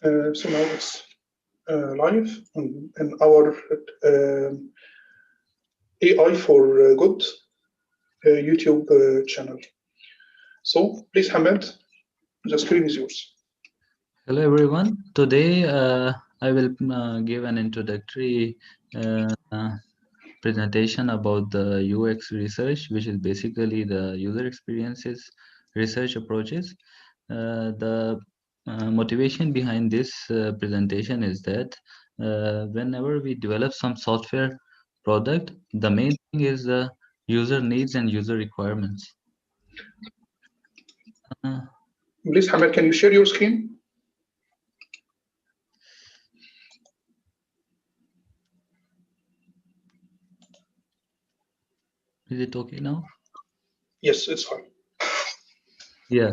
So now it's live in our AI for Good YouTube channel. So please, Hammad, the screen is yours. Hello everyone. Today I will give an introductory presentation about the UX research, which is basically the user experiences research approaches. The motivation behind this presentation is that whenever we develop some software product, the main thing is the user needs and user requirements. Uh, Please, Hammad, can you share your screen? is it okay now? Yes, it's fine. Yeah.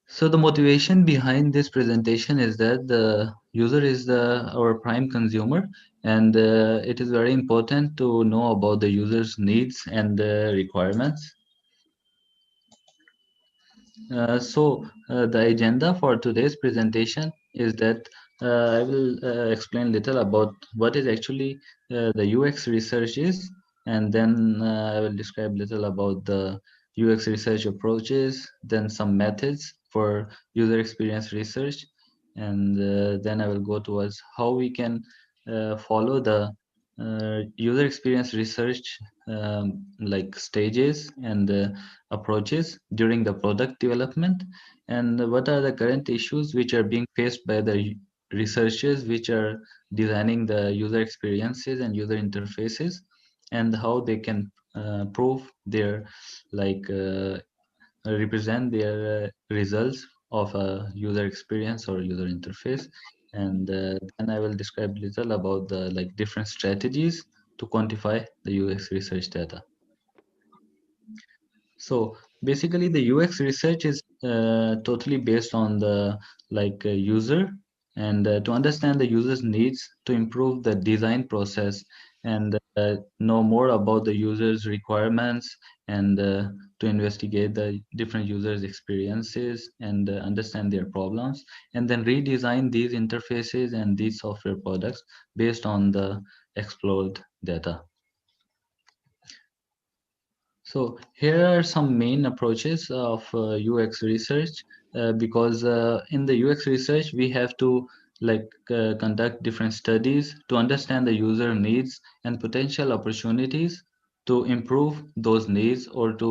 So the motivation behind this presentation is that the user is our prime consumer, and it is very important to know about the user's needs and requirements. The agenda for today's presentation is that I will explain little about what is actually the UX research is, and then I will describe little about the UX research approaches, then some methods for user experience research, and then I will go towards how we can follow the user experience research like stages and approaches during the product development, and what are the current issues which are being faced by the researchers which are designing the user experiences and user interfaces, and how they can prove their like represent their results of a user experience or user interface. And then I will describe little about the like different strategies to quantify the UX research data. So basically, the UX research is totally based on the user, and to understand the user's needs, to improve the design process, and know more about the user's requirements, and to investigate the different users' experiences and understand their problems, and then redesign these interfaces and these software products based on the explored data. So here are some main approaches of UX research, because in the UX research we have to conduct different studies to understand the user needs and potential opportunities to improve those needs, or to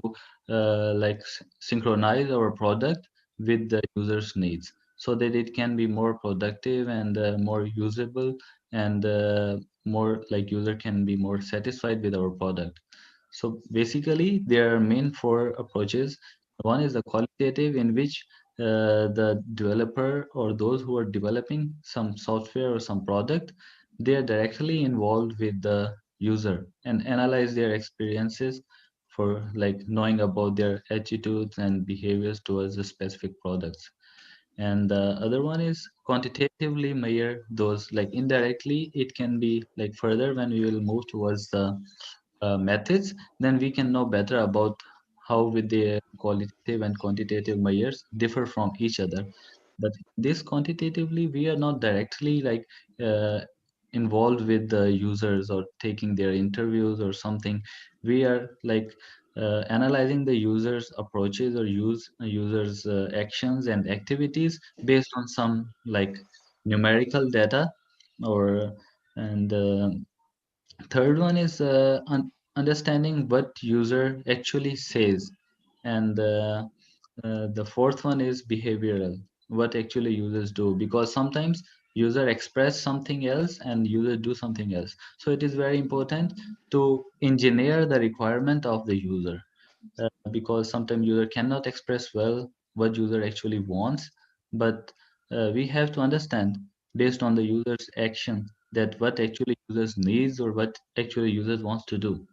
synchronize our product with the user's needs so that it can be more productive and more usable, and more like user can be more satisfied with our product. So basically, there are main four approaches. One is the qualitative, in which the developer or those who are developing some software or some product, they are directly involved with the user and analyze their experiences for like knowing about their attitudes and behaviors towards the specific products. And the other one is quantitatively measure those, like indirectly it can be like further when we will move towards the methods, then we can know better about how with the qualitative and quantitative measures differ from each other. But this quantitatively, we are not directly uh, involved with the users or taking their interviews or something. We are analyzing the users' approaches or users' actions and activities based on some like numerical data, or and third one is understanding what user actually says, and the fourth one is behavioral, what actually users do, because sometimes user express something else and user do something else. So it is very important to engineer the requirement of the user, because sometimes user cannot express well what user actually wants, but we have to understand based on the user's action that what actually users needs or what actually users wants to do.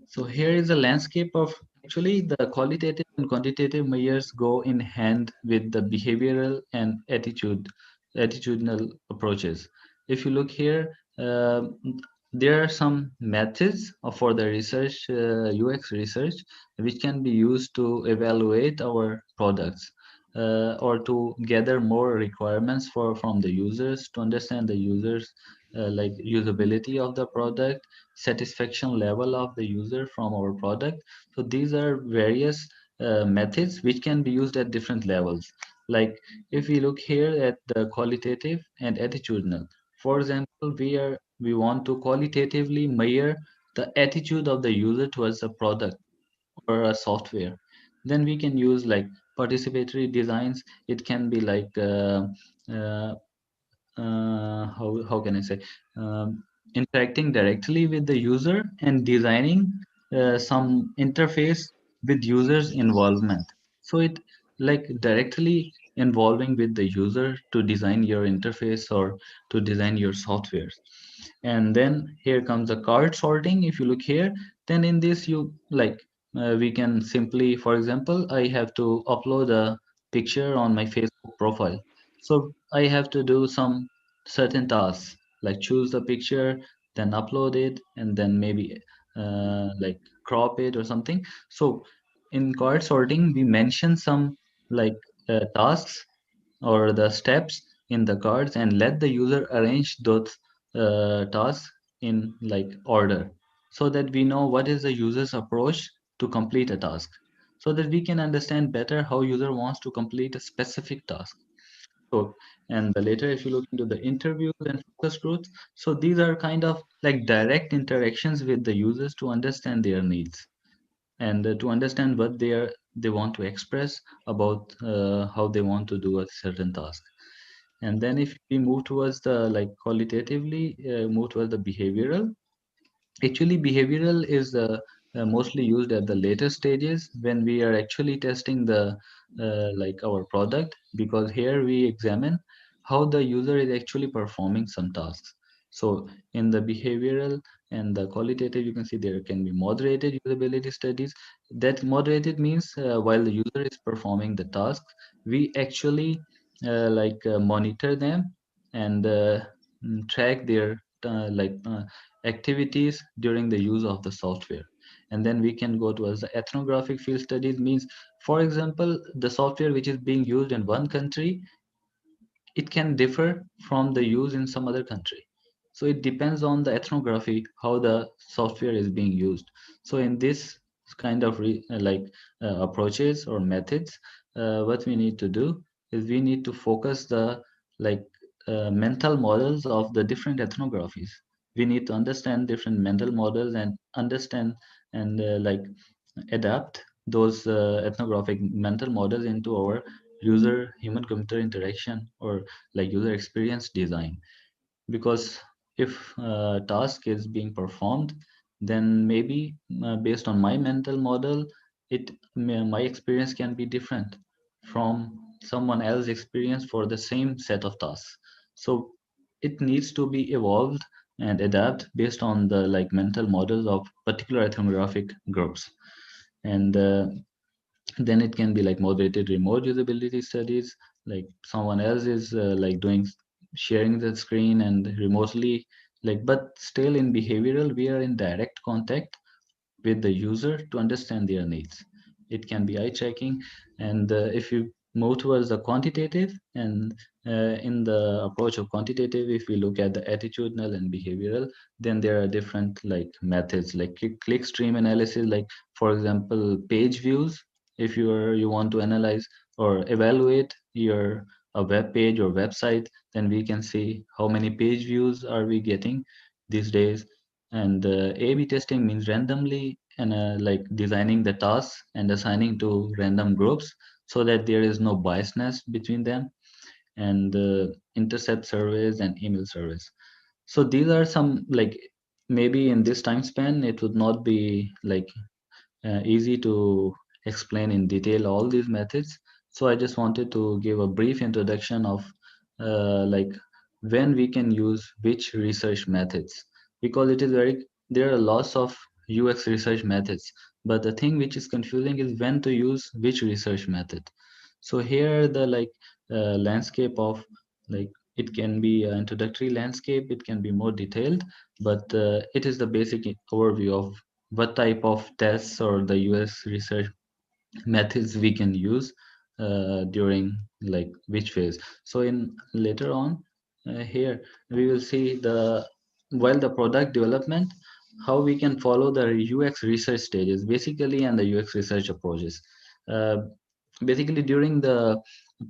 So here is a landscape of, actually the qualitative and quantitative measures go in hand with the behavioral and attitudinal approaches. If you look here, there are some methods for the research, UX research, which can be used to evaluate our products. or to gather more requirements from the users to understand the users like usability of the product, satisfaction level of the user from our product. So these are various methods which can be used at different levels. Like if we look here at the qualitative and attitudinal, for example, we want to qualitatively measure the attitude of the user towards the product or a software. Then we can use like participatory designs. It can be like uh, how can I say, interacting directly with the user and designing some interface with users involvement. So it like directly involving with the user to design your interface or to design your software. And then here comes the card sorting. If you look here, then in this you like we can simply, for example, I have to upload a picture on my Facebook profile. So I have to do some certain tasks like choose the picture, then upload it, and then maybe like crop it or something. So in card sorting we mention some like tasks or the steps in the cards and let the user arrange those tasks in like order, so that we know what is the user's approach to complete a task, so that we can understand better how user wants to complete a specific task. So, and the later if you look into the interviews and focus groups, so these are kind of like direct interactions with the users to understand their needs and to understand what they want to express about how they want to do a certain task. And then if we move towards the like qualitatively move towards the behavioral. Actually, behavioral is mostly used at the later stages when we are actually testing the like our product, because here we examine how the user is actually performing some tasks. So in the behavioral and the qualitative, you can see there can be moderated usability studies. That moderated means while the user is performing the tasks, we actually monitor them and track their activities during the use of the software. And then we can go towards the ethnographic field studies means, for example, the software which is being used in one country, it can differ from the use in some other country. So it depends on the ethnography, how the software is being used. So in this kind of approaches or methods, what we need to do is we need to focus the like mental models of the different ethnographies. We need to understand different mental models and understand and adapt those ethnographic mental models into our user human computer interaction or like user experience design. Because if a task is being performed, then maybe based on my mental model, my experience can be different from someone else's experience for the same set of tasks. So it needs to be evolved and adapt based on the like mental models of particular ethnographic groups. And then it can be like moderated remote usability studies, like someone else is sharing the screen and remotely, like, but still in behavioral we are in direct contact with the user to understand their needs. It can be eye tracking. And if you move towards the quantitative and in the approach of quantitative, if we look at the attitudinal and behavioral, then there are different like methods like click stream analysis, like for example page views. If you want to analyze or evaluate your a web page or website, then we can see how many page views are we getting these days. And A/B testing means randomly and like designing the tasks and assigning to random groups so that there is no biasness between them. And intercept surveys and email surveys. So these are some like maybe in this time span it would not be like easy to explain in detail all these methods. So I just wanted to give a brief introduction of like when we can use which research methods, because it is very there are lots of UX research methods, but the thing which is confusing is when to use which research method. So here the like landscape of like it can be an introductory landscape, it can be more detailed, but it is the basic overview of what type of tests or the US research methods we can use during like which phase. So in later on here we will see the while the product development, how we can follow the UX research stages basically and the UX research approaches. Uh, Basically during the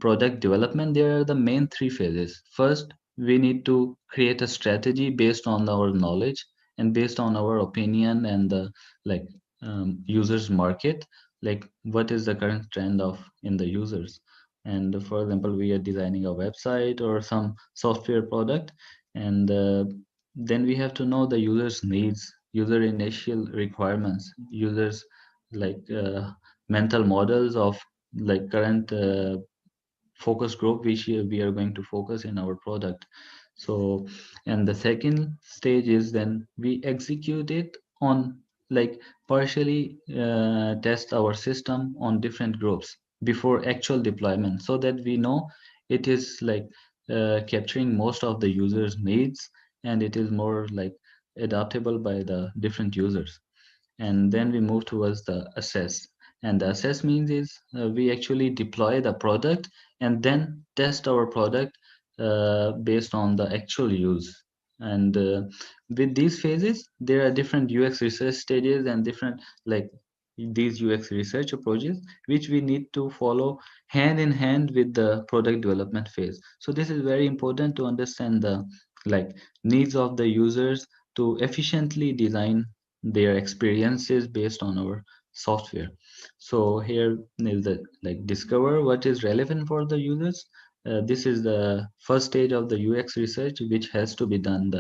product development there are the main three phases. First, we need to create a strategy based on our knowledge and based on our opinion and the like users market, like what is the current trend of in the users. And for example, we are designing a website or some software product, and then we have to know the users needs, user initial requirements, users like mental models of like current focus group which we are going to focus in our product. So, and the second stage is then we execute it on like partially test our system on different groups before actual deployment, so that we know it is like capturing most of the users needs, and it is more like adaptable by the different users. And then we move towards the assess. And the assess means is we actually deploy the product and then test our product based on the actual use. And with these phases there are different UX research stages and different like these UX research approaches which we need to follow hand in hand with the product development phase. So this is very important to understand the like needs of the users to efficiently design their experiences based on our software. So here is the like discover what is relevant for the users. This is the first stage of the UX research which has to be done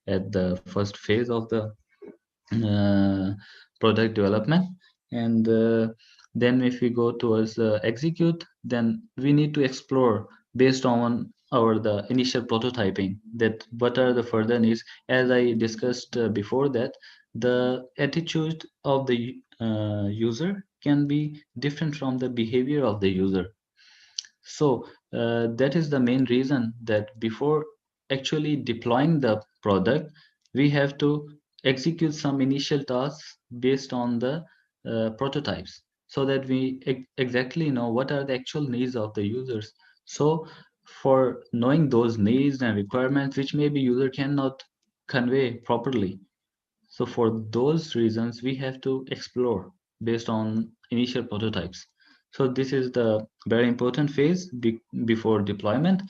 at the first phase of the uh, product development. And then if we go towards execute, then we need to explore based on our the initial prototyping that what are the further needs. As I discussed before that the attitude of the user can be different from the behavior of the user. So that is the main reason that before actually deploying the product, we have to execute some initial tasks based on the prototypes, so that we exactly know what are the actual needs of the users. So for knowing those needs and requirements, which maybe user cannot convey properly, so for those reasons, we have to explore based on initial prototypes. So this is the very important phase before deployment.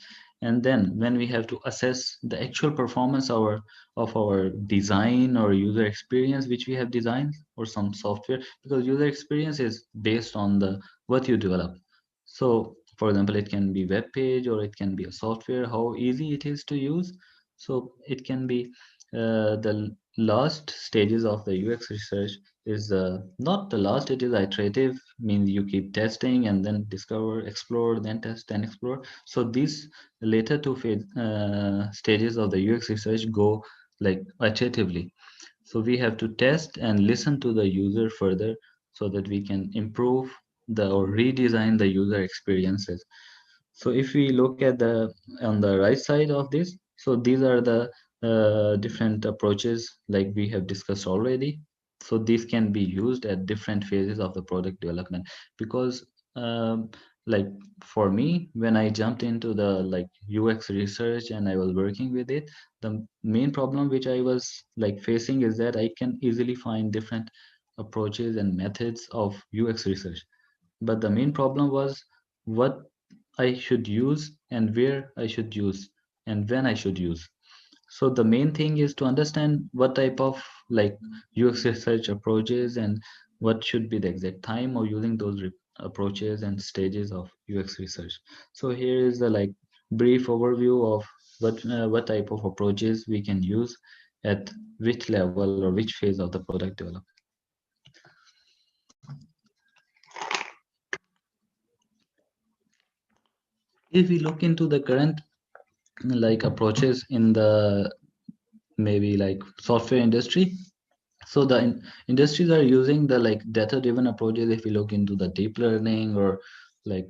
And then when we have to assess the actual performance of our design or user experience, which we have designed or some software, because user experience is based on the what you develop. So for example, it can be web page or it can be a software, how easy it is to use. So it can be the last stages of the UX research is not the last, it is iterative, means you keep testing and then discover, explore, then test, then explore. So these later two stages of the UX research go like iteratively. So we have to test and listen to the user further so that we can improve the or redesign the user experiences. So if we look at the on the right side of this, so these are the different approaches like we have discussed already. So these can be used at different phases of the product development, because like for me, when I jumped into the like UX research and I was working with it, the main problem which I was like facing is that I can easily find different approaches and methods of UX research. But the main problem was what I should use and where I should use and when I should use. So the main thing is to understand what type of like UX research approaches and what should be the exact time of using those approaches and stages of UX research. So here is the like brief overview of what type of approaches we can use at which level or which phase of the product development. If we look into the current like approaches in the maybe like software industry, so the industries are using the like data driven approaches. If we look into the deep learning or like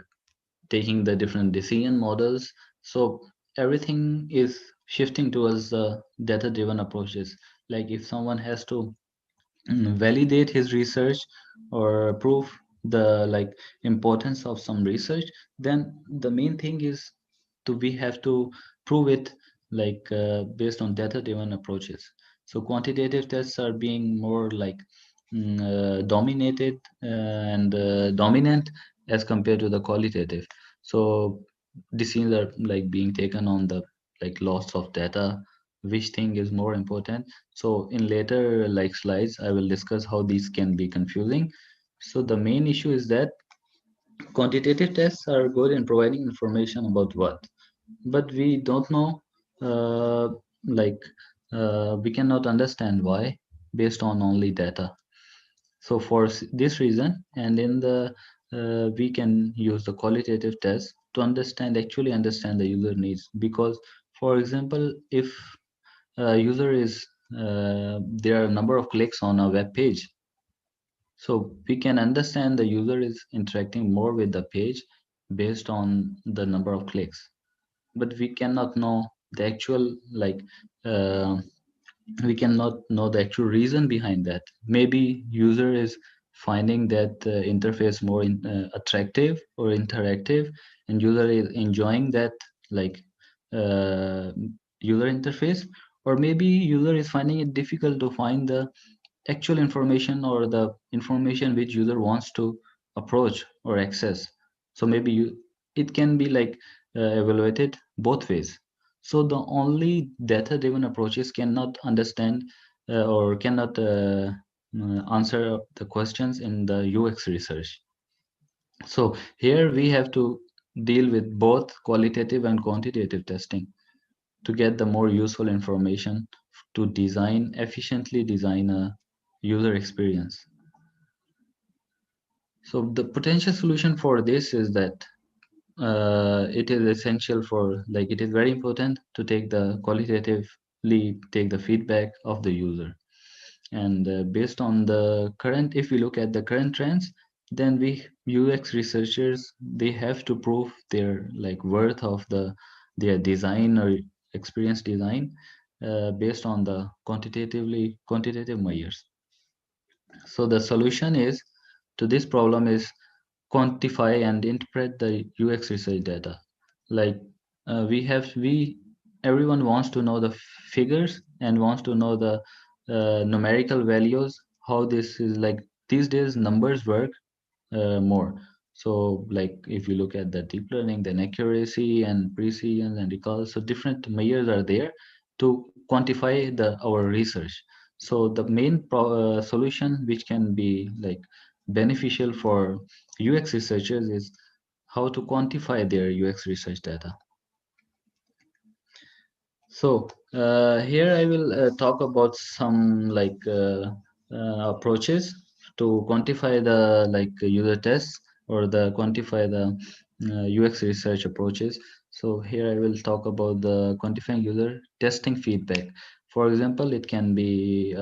taking the different decision models, so everything is shifting towards the data driven approaches. Like if someone has to validate his research or prove the like importance of some research, then the main thing is to we have to prove it based on data driven approaches. So quantitative tests are being more dominated and dominant as compared to the qualitative. So decisions are like being taken on the like loss of data, which thing is more important. So in later like slides I will discuss how these can be confusing. So the main issue is that quantitative tests are good in providing information about what, but we don't know, uh, like, we cannot understand why based on only data. So for this reason, and in the we can use the qualitative test to actually understand the user needs. Because, for example, if a user is there are a number of clicks on a web page, so we can understand the user is interacting more with the page based on the number of clicks, but we cannot know the actual uh, we cannot know the actual reason behind that. Maybe user is finding that interface more attractive or interactive, and user is enjoying that like uh, user interface, or maybe user is finding it difficult to find the actual information or the information which user wants to approach or access. So maybe it can be evaluated both ways. So the only data driven approaches cannot understand or cannot answer the questions in the UX research. So here we have to deal with both qualitative and quantitative testing to get the more useful information to efficiently design a user experience. So the potential solution for this is that it is essential for it is very important to take the qualitatively take the feedback of the user. And based on the current, if we look at the current trends, then we UX researchers, they have to prove their worth of their design or experience design based on the quantitative measures. So the solution is to this problem is quantify and interpret the UX research data. Like we everyone wants to know the figures and wants to know the numerical values. How this is these days numbers work more. So if you look at the deep learning, then accuracy and precision and recall, so different measures are there to quantify the our research. So the main solution which can be beneficial for UX researchers is how to quantify their UX research data. So here I will talk about some approaches to quantify the user tests or the quantify the UX research approaches. So here I will talk about the quantifying user testing feedback. For example, it can be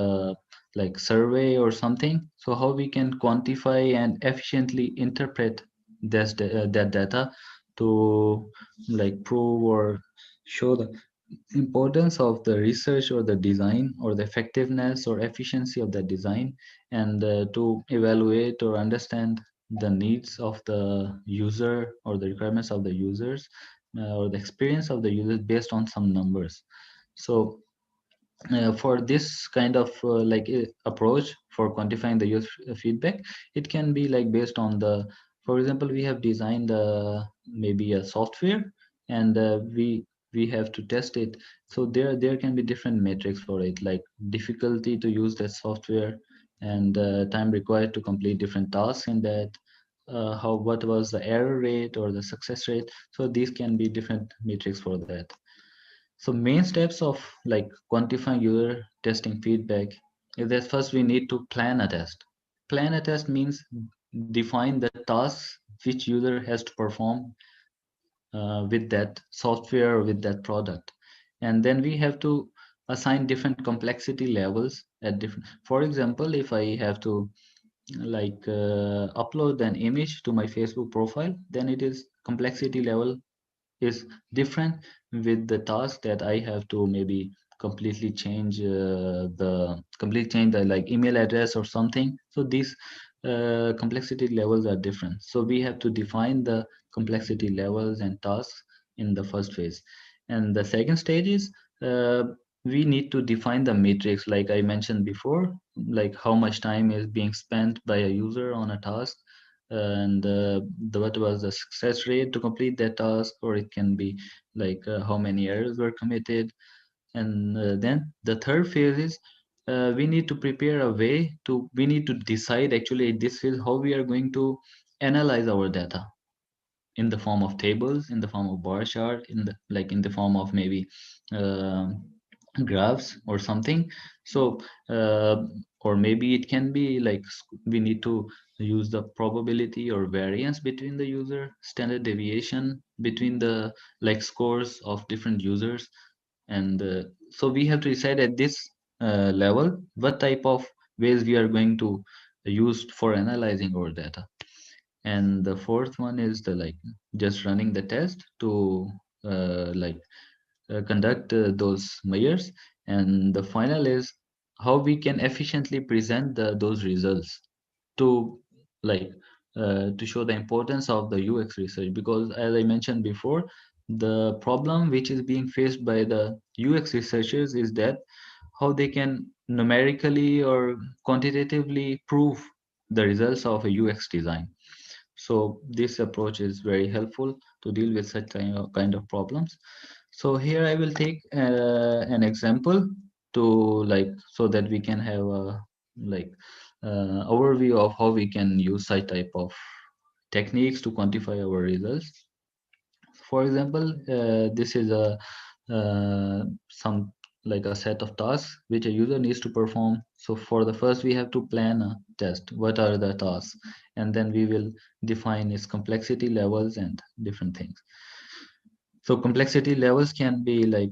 survey or something. So how we can quantify and efficiently interpret that data to prove or show the importance of the research or the design or the effectiveness or efficiency of the design, and to evaluate or understand the needs of the user or the requirements of the users or the experience of the users based on some numbers. So for this kind of approach for quantifying the user feedback, it can be based on the, for example, we have designed maybe a software, and we have to test it. So there can be different metrics for it, like difficulty to use that software, and time required to complete different tasks in that, how what was the error rate or the success rate. So these can be different metrics for that. So main steps of quantifying user testing feedback is that first we need to plan a test. Plan a test means define the tasks which user has to perform with that software or with that product. And then we have to assign different complexity levels at different. For example, if I have to upload an image to my Facebook profile, then it is complexity level is different with the task that I have to maybe completely change the email address or something. So these complexity levels are different. So we have to define the complexity levels and tasks in the first phase. And the second stage is uh, we need to define the matrix, like I mentioned before, like how much time is being spent by a user on a task, and what was the success rate to complete that task, or it can be like how many errors were committed. And then the third phase is we need to prepare a way to, we need to decide actually this is how we are going to analyze our data in the form of tables, in the form of bar chart, in the like in the form of maybe uh, graphs or something. So uh, or maybe it can be like we need to use the probability or variance between the user, standard deviation between the like scores of different users. And so we have to decide at this level what type of ways we are going to use for analyzing our data. And the fourth one is the like just running the test to conduct those measures. And the final is how we can efficiently present those results to like to show the importance of the UX research. Because as I mentioned before, the problem which is being faced by the UX researchers is that how they can numerically or quantitatively prove the results of a UX design. So this approach is very helpful to deal with such kind of problems. So here I will take an example to like so that we can have a like overview of how we can use such type of techniques to quantify our results. For example, this is a some like a set of tasks which a user needs to perform. So for the first, we have to plan a test. What are the tasks? And then we will define its complexity levels and different things. So complexity levels can be like,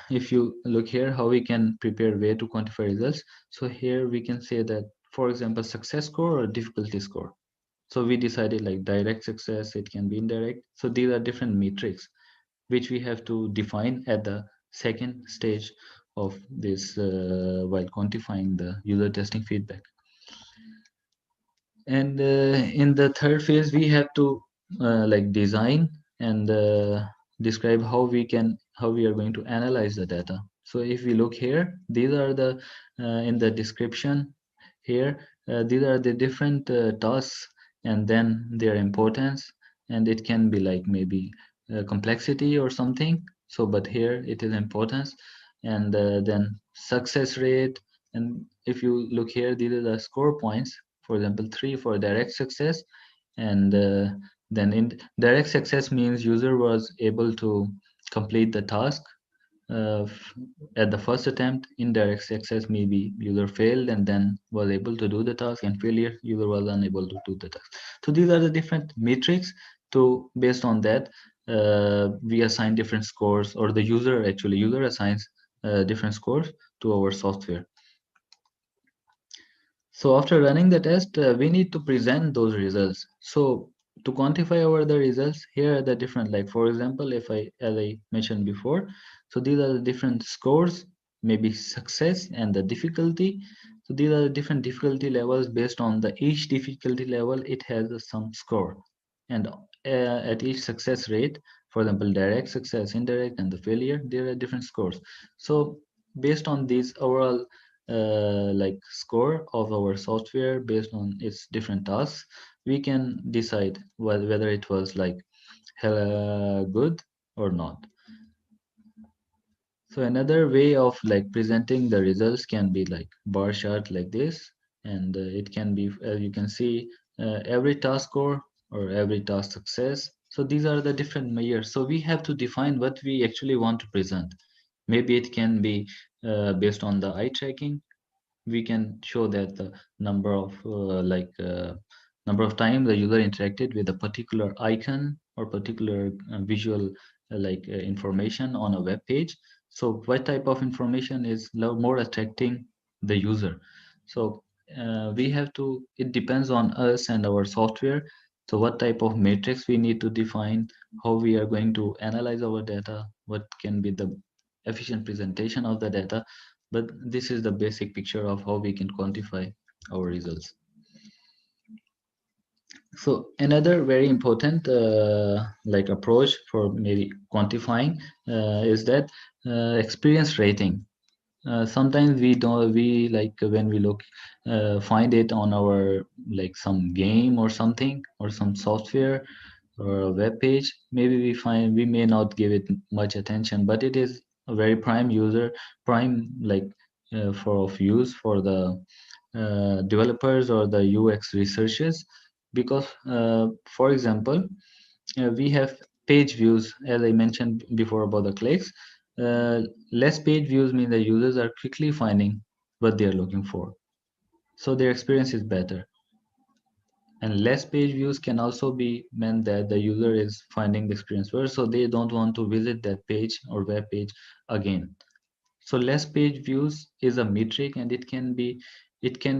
if you look here, how we can prepare way to quantify results. So here we can say that, for example, success score or difficulty score. So we decided like direct success, it can be indirect. So these are different metrics which we have to define at the second stage of this while quantifying the user testing feedback. And in the third phase, we have to like design and describe how we are going to analyze the data. So if we look here, these are the in the description here, these are the different tasks and then their importance, and it can be like maybe complexity or something. So, but here it is importance, and then success rate. And if you look here, these are the score points, for example 3 for direct success. And then in direct success means user was able to complete the task uh, f- at the first attempt. Indirect success maybe user failed and then was able to do the task, and failure user was unable to do the task. So these are the different metrics. To based on that, we assign different scores, or the user assigns different scores to our software. So after running the test, we need to present those results. So to quantify our the results, here are the different, like for example, if I, as I mentioned before, so these are the different scores, maybe success and the difficulty. So these are the different difficulty levels. Based on the each difficulty level, it has some score. And at each success rate, for example, direct success, indirect, and the failure, there are different scores. So based on these overall like score of our software based on its different tasks, we can decide whether it was like good or not. So another way of like presenting the results can be like bar chart like this, and it can be, as you can see, every task score or every task success. So these are the different measures. So we have to define what we actually want to present. Maybe it can be based on the eye tracking. We can show that the number of number of times the user interacted with a particular icon or particular visual information on a web page. So what type of information is more attracting the user? So we have to, it depends on us and our software. So what type of matrix we need to define, how we are going to analyze our data, what can be the efficient presentation of the data. But this is the basic picture of how we can quantify our results. So another very important like approach for maybe quantifying is that experience rating. Sometimes we don't we like when we look find it on our like some game or something or some software or a web page, maybe we find we may not give it much attention, but it is a very prime like for of use for the developers or the UX researchers, because for example we have page views, as I mentioned before about the clicks. uh, Less page views mean the users are quickly finding what they are looking for, so their experience is better. And less page views can also be meant that the user is finding the experience worse, so they don't want to visit that page or web page again. So less page views is a metric, and it can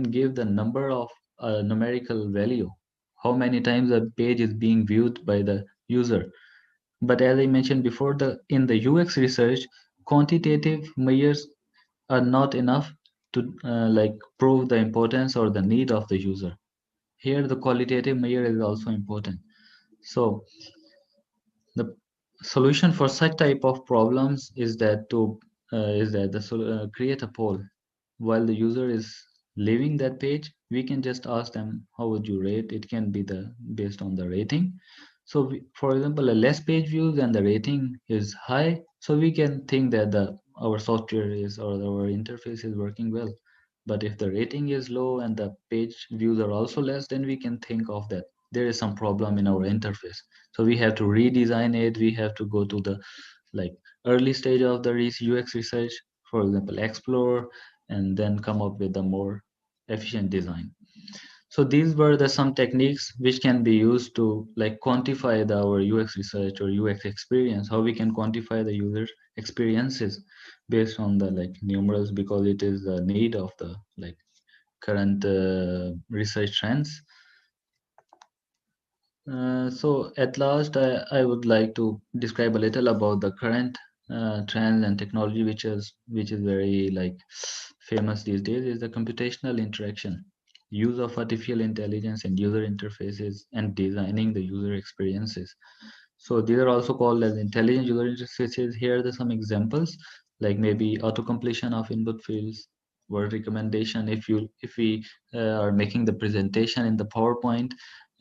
give the number of numerical value, how many times a page is being viewed by the user. But as I mentioned before, the in the UX research, quantitative measures are not enough to like prove the importance or the need of the user. Here, the qualitative measure is also important. So the solution for such type of problems is that create a poll while the user is leaving that page. We can just ask them how would you rate. It can be the based on the rating. So for example, a less page views and the rating is high, so we can think that the our software is or our interface is working well. But if the rating is low and the page views are also less, then we can think of that there is some problem in our interface. So we have to redesign it. We have to go to the like early stage of the UX research, for example, explore, and then come up with a more efficient design. So these were the some techniques which can be used to like quantify our UX research or UX experience, how we can quantify the user experiences based on the like numerals, because it is the need of the like current research trends. So at last, I would like to describe a little about the current trends and technology, which is very like famous these days, is the computational interaction, use of artificial intelligence and user interfaces, and designing the user experiences. So these are also called as intelligent user interfaces. Here are some examples, like maybe auto completion of input fields, word recommendation. If we are making the presentation in the PowerPoint,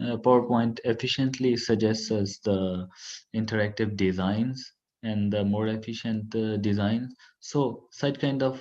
PowerPoint efficiently suggests us the interactive designs and the more efficient design. So such kind of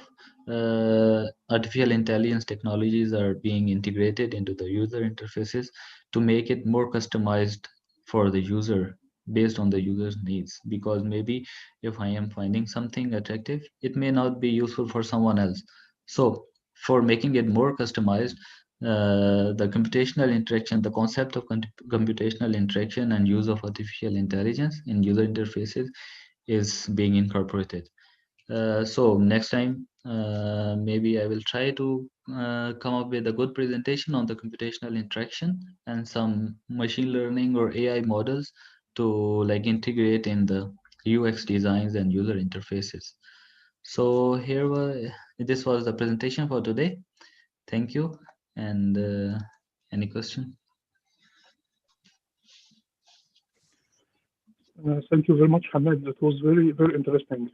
artificial intelligence technologies are being integrated into the user interfaces to make it more customized for the user based on the user's needs. Because maybe if I am finding something attractive, it may not be useful for someone else. So for making it more customized, the computational interaction, the concept of computational interaction and use of artificial intelligence in user interfaces is being incorporated. So next time, maybe I will try to come up with a good presentation on the computational interaction and some machine learning or AI models to like integrate in the UX designs and user interfaces. So this was the presentation for today. Thank you. And any question? Thank you very much, Hammad. That was very, very interesting.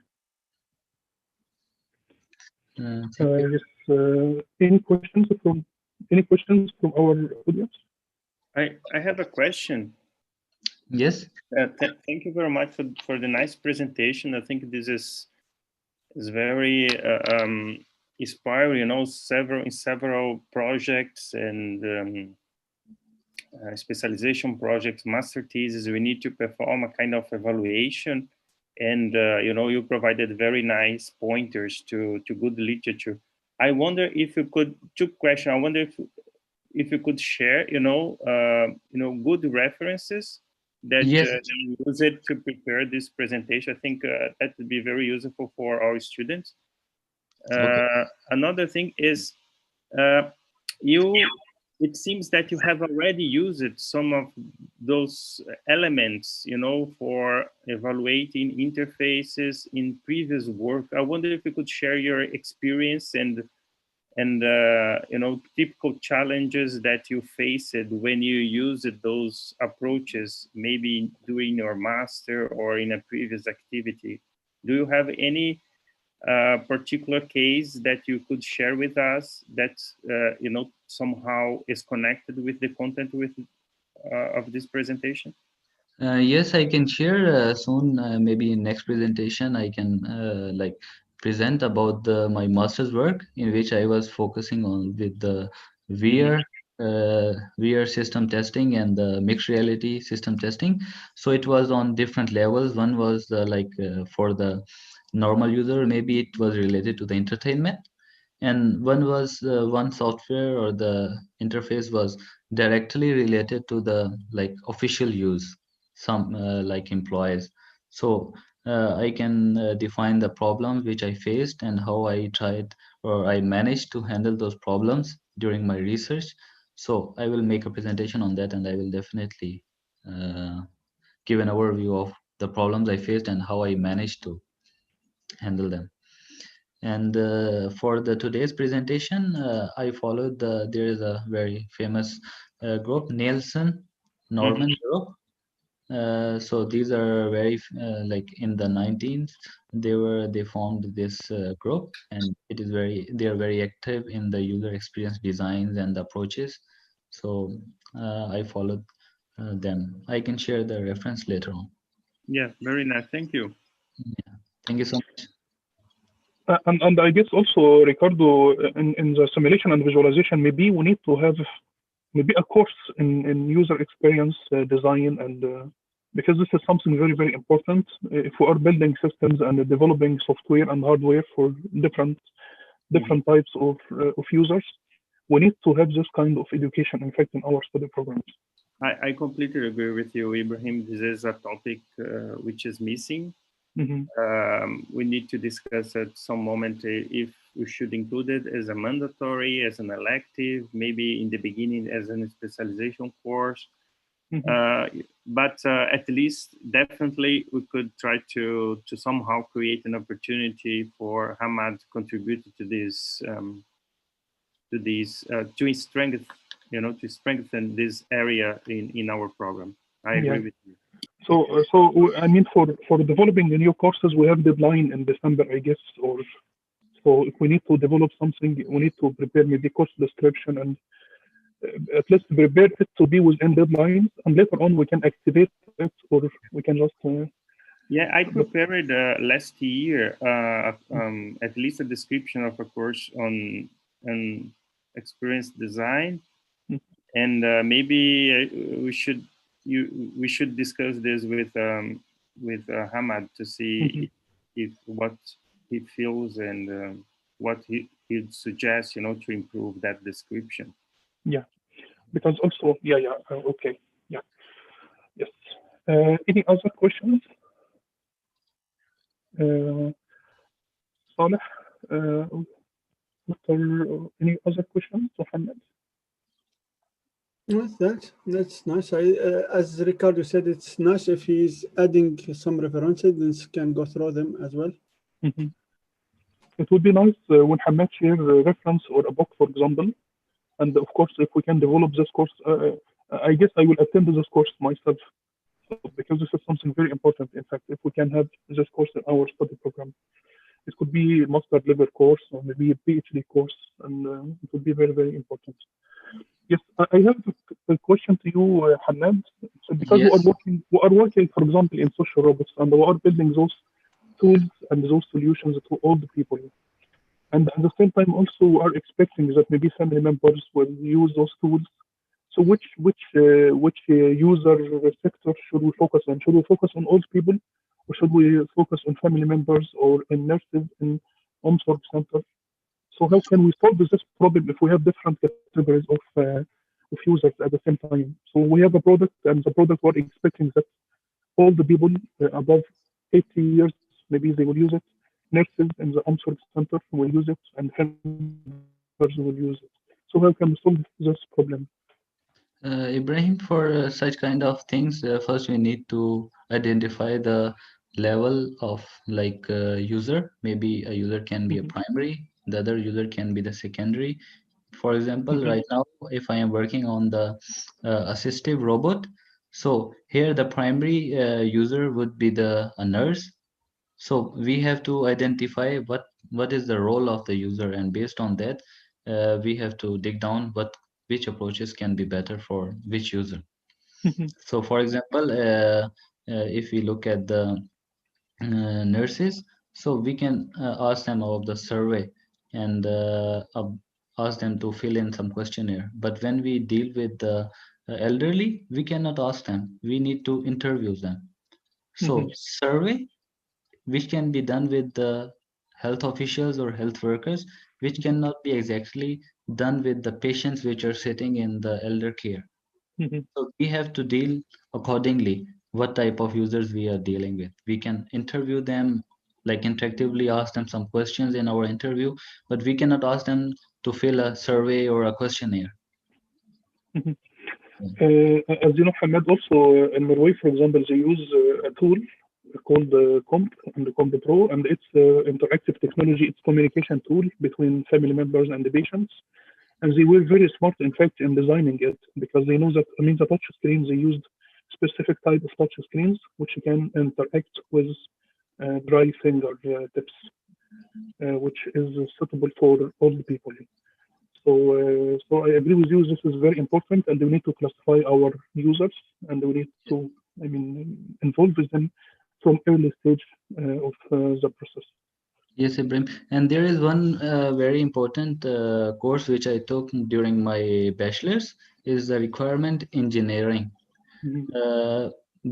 Thank you. Yes. Any questions from our audience? I have a question. Yes. Thank you very much for the nice presentation. I think this is very inspiring. You know, several projects and specialization projects, master thesis. We need to perform a kind of evaluation, and you know, you provided very nice pointers to good literature. I wonder if you could. Two questions. I wonder if you could share, good references that Yes. you use it to prepare this presentation. I think that would be very useful for our students. Okay. Another thing is, uh, you. It seems that you have already used some of those elements, you know, for evaluating interfaces in previous work. I wonder if you could share your experience and and typical challenges that you faced when you used those approaches, maybe during your master or in a previous activity. Do you have any particular case that you could share with us that somehow is connected with the content of this presentation? Yes, I can share soon. Maybe in next presentation, I can like present about my master's work in which I was focusing on with the Mhm. VR system testing and the mixed reality system testing. So it was on different levels. One was for the normal user, maybe it was related to the entertainment, and one was one software or the interface was directly related to the like official use, some like employees. So I can define the problems which I faced and how I tried or I managed to handle those problems during my research. So I will make a presentation on that, and I will definitely uh, give an overview of the problems I faced and how I managed to handle them. And for the today's presentation, I followed there is a very famous group, Nielsen Mhm. Norman group. So these are very like in the 19th, they formed this group, and they are very active in the user experience designs and approaches. So I followed them. I can share the reference later on. Yeah, very nice. Thank you. Yeah. Thank you so much. And I guess also, Ricardo, in the simulation and visualization, maybe we need to have maybe a course in user experience design, and because this is something very, very important. If we are building systems and developing software and hardware for Mhm. different types of users, we need to have this kind of education, in fact, in our study programs. I completely agree with you, Ibrahim. This is a topic which is missing. Hmm. We need to discuss at some moment if we should include it as a mandatory, as an elective, maybe in the beginning as a specialization course. Hmm. Uh, but at least definitely we could try to somehow create an opportunity for Hammad to contribute to strengthen to strengthen this area in our program. I Yeah. agree with you. So I mean, for developing the new courses, we have deadline in December, I guess. Or so if we need to develop something, we need to prepare maybe course description and at least prepare it to be within deadlines, and later on we can activate it, or we can just. Yeah, I But, prepared last year at least a description of a course on experience design, and maybe we should discuss this with Hamad to see mhm. if what he feels and what he'd suggest, to improve that description. Yeah, because also, yeah, okay, yeah, yes. Any other questions, uh, Saleh? Doctor, any other questions, Mohammed? Well, that's nice. As Ricardo said, it's nice if he's adding some references, then he can go through them as well. Mhm. It would be nice when Hamad share a reference or a book, for example. And of course, if we can develop this course, I guess I will attend this course myself. So because this is something very important. In fact, if we can have this course in our study program, it could be master level course or maybe a PhD course, and it would be very, very important. Yes, I have a question to you, Hanan. So because Yes. we are working, for example, in social robots, and we are building those tools and those solutions to all the people. And at the same time, also, we are expecting that maybe family members will use those tools. So which user sector should we focus on? Should we focus on old people, or should we focus on family members or in nurses in home service center? So how can we solve this problem if we have different categories of users at the same time? So we have a product, and the product we're expecting that all the people above 80 years maybe they will use it. Nurses in the home service center will use it, and family members will use it. So how can we solve this problem? Ibrahim, for such kind of things, first we need to identify the level of like user. Maybe a user can be a Mhm. primary, The other user can be the secondary. For example, Mhm. right now, if I am working on the assistive robot, so here the primary user would be the a nurse. So we have to identify what is the role of the user, and based on that, we have to dig down which approaches can be better for which user. Mhm. So, for example, if we look at the nurses, so we can ask them about the survey and ask them to fill in some questionnaire. But when we deal with the elderly, we cannot ask them. We need to interview them. So, Mhm. survey which can be done with the health officials or health workers, which cannot be exactly done with the patients which are sitting in the elder care. Mhm. So we have to deal accordingly what type of users we are dealing with. We can interview them, like interactively ask them some questions in our interview, but we cannot ask them to fill a survey or a questionnaire. Mhm. Yeah. As you know, Hammad, also in Norway, for example, they use a tool called Comp and the Comp Pro, and it's interactive technology. It's communication tool between family members and the patients. And they were very smart, in fact, in designing it because they know that, I mean, the touch screens, they used specific type of touch screens which can interact with dry finger tips, which is suitable for old people. So I agree with you. This is very important, and we need to classify our users, and we need to, I mean, involve them from early stage of the process. Yes, Ibrahim. And there is one very important course which I took during my bachelor's is the requirement engineering. Mhm. Uh,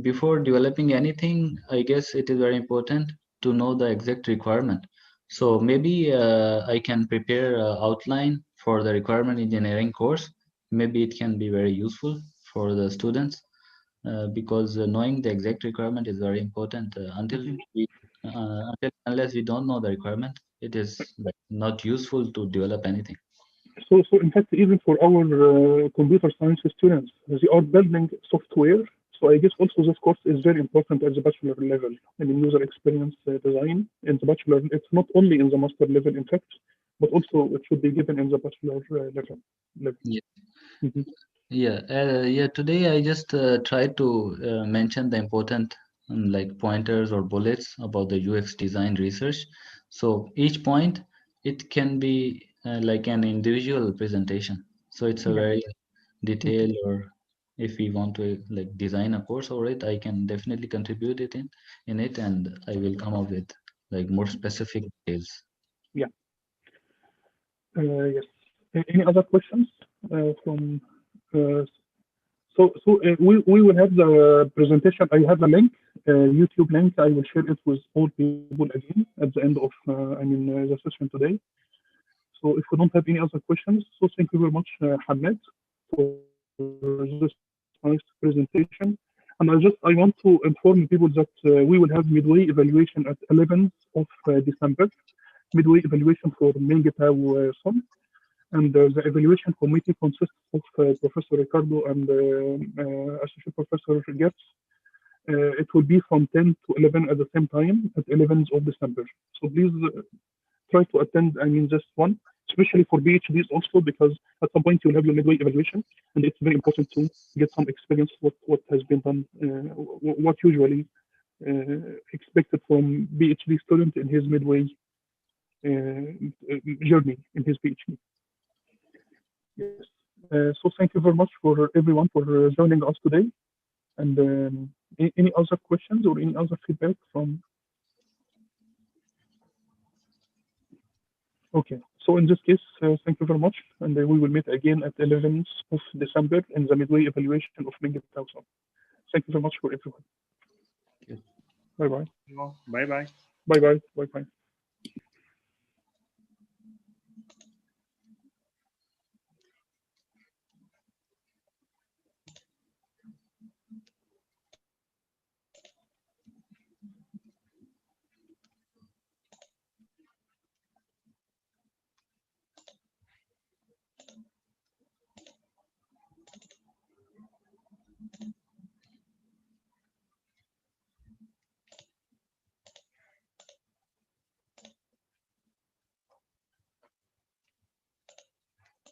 Before developing anything, I guess it is very important to know the exact requirement. So maybe I can prepare an outline for the requirement engineering course. Maybe it can be very useful for the students because knowing the exact requirement is very important. Mhm. Until unless we don't know the requirement, it is like not useful to develop anything. So in fact, even for our computer science students, they are building software. So I guess also this course is very important at the bachelor level. I mean, user experience design in the bachelor. It's not only in the master level, in fact, but also it should be given in the bachelor level. Yeah. Mhm. Yeah. Today I just tried to mention the important like pointers or bullets about the UX design research. So each point it can be like an individual presentation. So it's a Yeah. very Mhm. detailed, or if we want to like design a course over it, I can definitely contribute it in it, and I will come up with like more specific details. Yeah. Yes. Any other questions from? Uh, we will have the presentation. I have a link, YouTube link. I will share it with all people again at the end of, the session today. So if we don't have any other questions, so thank you very much, Hamed, for this nice presentation. And I want to inform people that we will have midway evaluation at 11th of December, midway evaluation for Mengitao Son. And the evaluation committee consists of Professor Ricardo and Associate Professor Gertz. It will be from 10 to 11 at the same time at 11th of December. So please try to attend, this one, especially for PhDs also, because at some point you'll have your midway evaluation, and it's very important to get some experience what has been done, what usually expected from PhD student in his midway journey in his PhD. Yes. So thank you very much for everyone for joining us today. And any other questions or any other feedback from? Okay. So in this case, thank you very much, and we will meet again at 11th of December in the midway evaluation of Mingit 1000. Thank you very much for everyone. Bye bye. Bye bye. Bye bye. Bye bye.